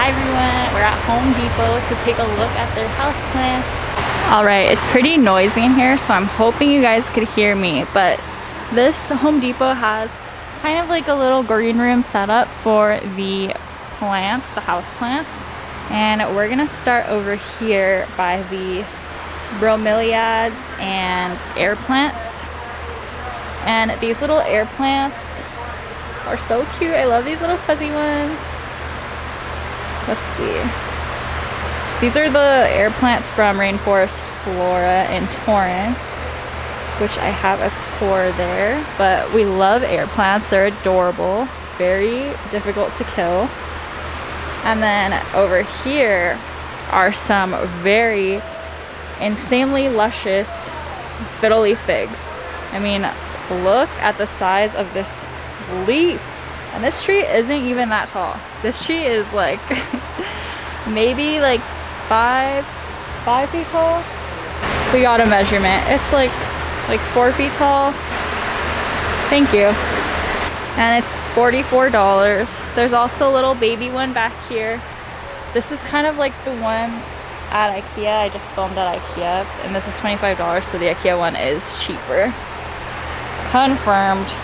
Hi everyone, we're at Home Depot to take a look at their houseplants. Alright, it's pretty noisy in here, so I'm hoping you guys could hear me, but this Home Depot has kind of like a little green room set up for the plants, the house plants. And we're gonna start over here by the Bromeliads and air plants. And these little air plants are so cute. I love these little fuzzy ones. Let's see. These are the air plants from Rainforest Flora in Torrance, which I have a tour there. But we love air plants. They're adorable, very difficult to kill. And then over here are some very insanely luscious Fiddle Leaf Figs. I mean, look at the size of this leaf. And this tree isn't even that tall. This tree is like maybe like 5 feet tall. We got a measurement. It's like 4 feet tall. Thank you. And it's $44. There's also a little baby one back here. This is kind of like the one at IKEA. I just filmed at IKEA, and this is $25, so the IKEA one is cheaper. Confirmed.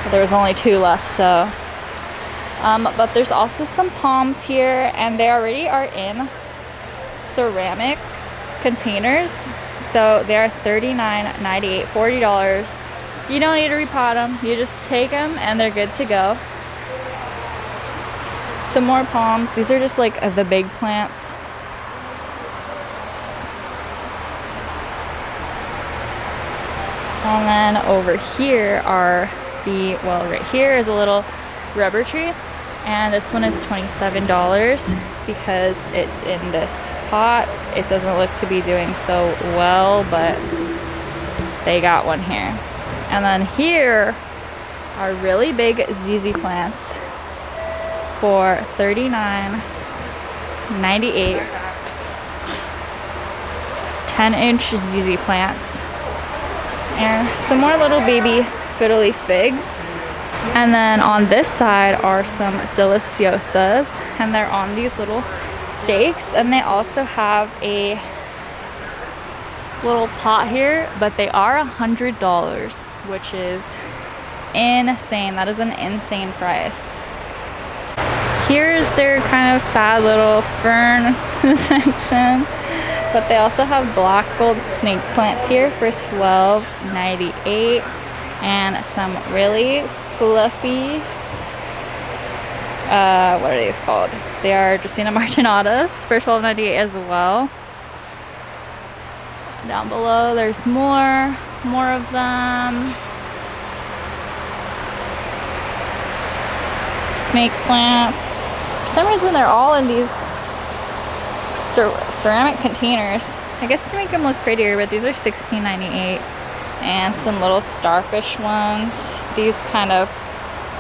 There was only 2 left, so. But there's also some palms here, and they already are in ceramic containers. So they are $39.98, $40. You don't need to repot them. You just take them and they're good to go. Some more palms. These are just like the big plants. And then over here are the, well, right here is a little rubber tree. And this one is $27 because it's in this pot. It doesn't look to be doing so well, but they got one here. And then here are really big ZZ plants for $39.98. 10-inch ZZ plants. And some more little baby Fiddle Leaf Figs. And then on this side are some Deliciosas, and they're on these little stakes. And they also have a little pot here, but they are $100, which is insane. That is an insane price. Here's their kind of sad little fern section, but they also have black gold snake plants here for $12.98, and some really fluffy, what are these called? They are Dracaena marginatas for $12.98 as well. Down below there's more of them. Snake plants. For some reason they're all in these ceramic containers. I guess to make them look prettier, but these are $16.98. And some little starfish ones. These kind of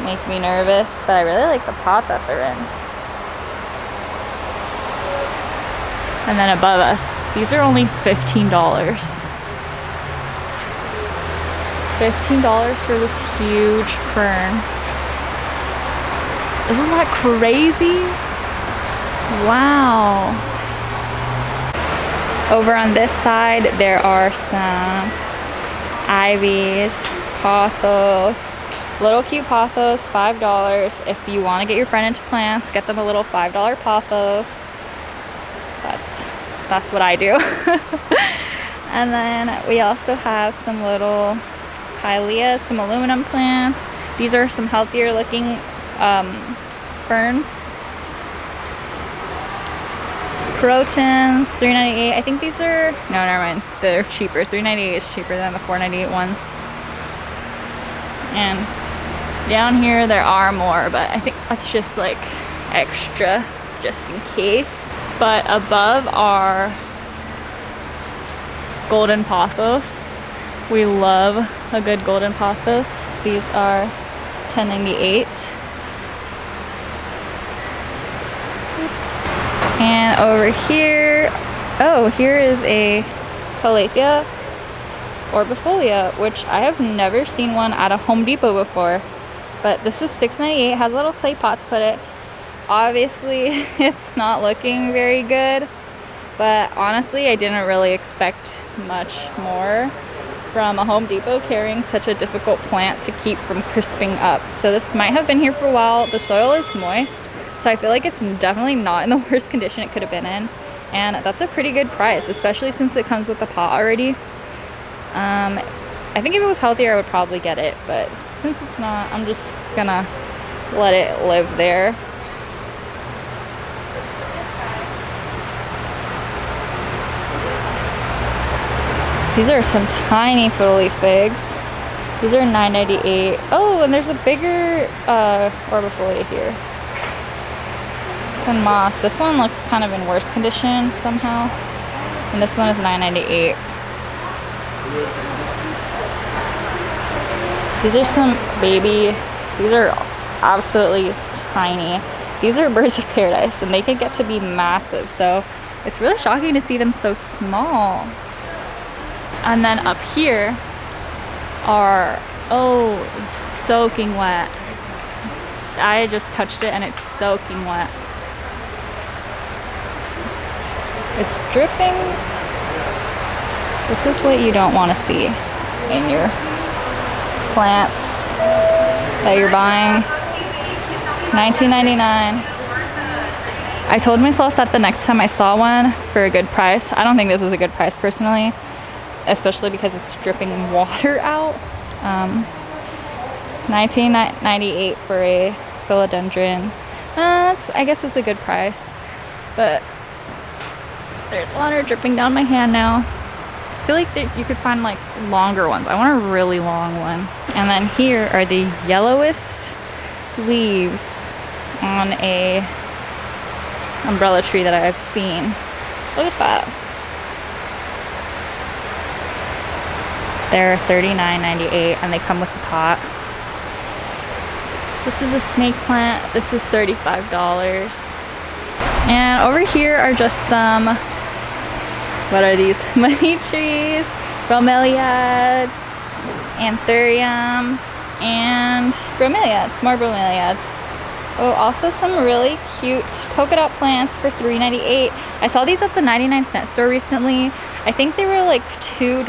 make me nervous, but I really like the pot that they're in. And then above us, these are only $15. $15 for this huge fern. Isn't that crazy? Wow. Over on this side, there are some ivies, pothos, little cute pothos, $5. If you want to get your friend into plants, get them a little $5 pothos. That's what I do. And then we also have some little Calathea, some aluminum plants. These are some healthier looking ferns. Crotons, $3.98. I think these are, no, never mind. They're cheaper. $3.98 is cheaper than the $4.98 ones. And down here there are more, but I think that's just like extra, just in case. But above are golden pothos. We love a good golden pothos. These are $10.98. And over here, oh, here is a Calathea orbifolia, which I have never seen one at a Home Depot before. But this is $6.98, has little clay pots put it obviously it's not looking very good, but honestly I didn't really expect much more from a Home Depot carrying such a difficult plant to keep from crisping up. So this might have been here for a while. The soil is moist, so I feel like it's definitely not in the worst condition it could have been in, and that's a pretty good price, especially since it comes with a pot already. I think if it was healthier I would probably get it, but since it's not, I'm just gonna let it live there. These are some tiny Fiddle Leaf Figs. These are $9.98. Oh, and there's a bigger orbifolia here. Some moss. This one looks kind of in worse condition somehow. And this one is $9.98. These are some baby, these are absolutely tiny. These are birds of paradise and they can get to be massive. So it's really shocking to see them so small. And then up here are, oh, soaking wet. I just touched it and it's soaking wet. It's dripping. This is what you don't want to see in your plants that you're buying. $19.99. I told myself that the next time I saw one for a good price, I don't think this is a good price personally, especially because it's dripping water out. $19.98 for a philodendron. I guess it's a good price, but there's water dripping down my hand now. I feel like that you could find like longer ones. I want a really long one. And then here are the yellowest leaves on a umbrella tree that I've seen. Look at that. They're $39.98 and they come with a pot. This is a snake plant. This is $35. And over here are just some, what are these? Money trees, bromeliads, anthuriums, and bromeliads, more bromeliads. Oh, also some really cute polka dot plants for $3.98. I saw these at the 99-cent store recently. I think they were like $2,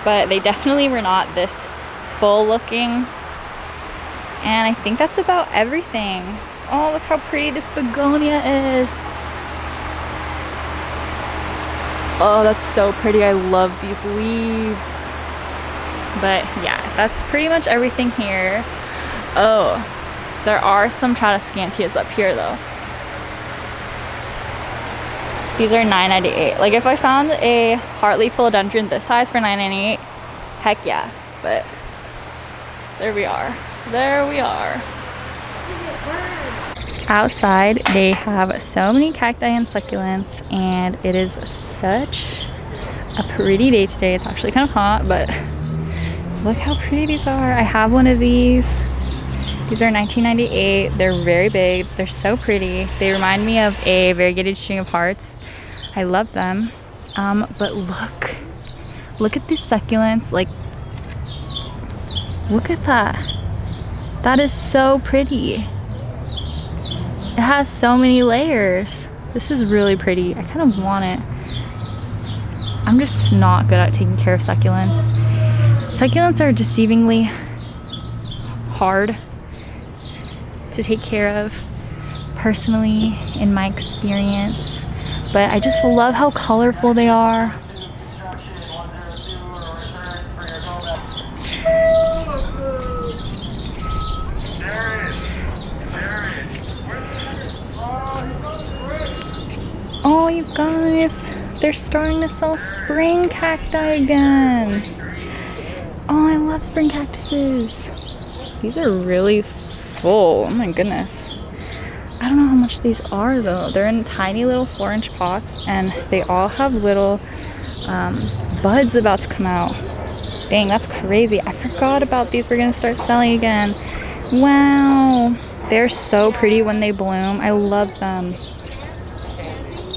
but they definitely were not this full looking. And I think that's about everything. Oh, look how pretty this begonia is. Oh, that's so pretty. I love these leaves. But yeah, that's pretty much everything here. Oh, there are some Tradescantias up here though. These are $9.98. Like if I found a heartleaf philodendron this size for $9.98, heck yeah. But there we are. There we are. Outside, they have so many cacti and succulents, and it is such a pretty day today. It's actually kind of hot, but look how pretty these are. I have one of these. These are $19.98. They're very big. They're so pretty. They remind me of a variegated string of hearts. I love them. But look at these succulents. Like, look at that. That is so pretty. It has so many layers. This is really pretty. I kind of want it. I'm just not good at taking care of succulents. Succulents are deceivingly hard to take care of, personally, in my experience. But I just love how colorful they are. Oh, you guys, they're starting to sell spring cacti again. Oh, I love spring cactuses. These are really full. Oh my goodness. I don't know how much these are though. They're in tiny little 4-inch pots and they all have little buds about to come out. Dang, that's crazy. I forgot about these. We're gonna start selling again. Wow. They're so pretty when they bloom. I love them.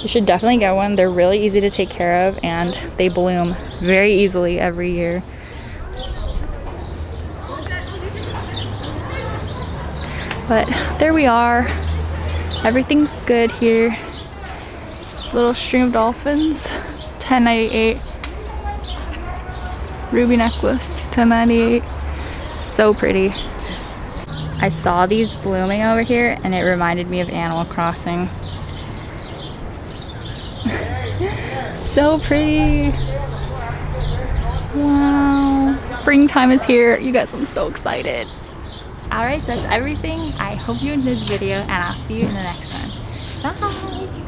You should definitely get one. They're really easy to take care of and they bloom very easily every year. But there we are. Everything's good here. This little string of dolphins, $10.98. Ruby necklace, $10.98. So pretty. I saw these blooming over here and it reminded me of Animal Crossing. So pretty. Wow. Springtime is here. You guys, I'm so excited. Alright, that's everything. I hope you enjoyed this video and I'll see you in the next one. Bye!